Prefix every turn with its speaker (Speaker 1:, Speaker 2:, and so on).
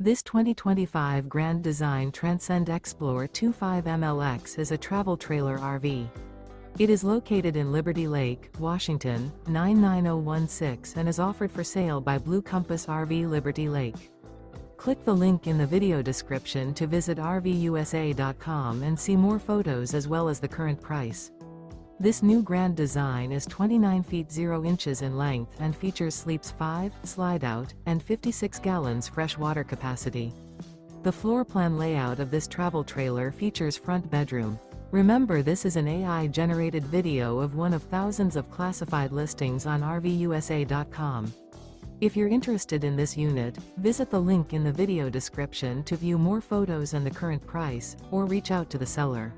Speaker 1: This 2025 Grand Design Transcend Xplor 25MLX is a travel trailer RV. It is located in Liberty Lake, Washington, 99016 and is offered for sale by Blue Compass RV Liberty Lake. Click the link in the video description to visit RVUSA.com and see more photos as well as the current price. This new Grand Design is 29 feet 0 inches in length and features sleeps 5, Slideout, and 56 gallons fresh water capacity. The floor plan layout of this travel trailer features front bedroom. Remember, this is an AI-generated video of one of thousands of classified listings on RVUSA.com. If you're interested in this unit, visit the link in the video description to view more photos and the current price, or reach out to the seller.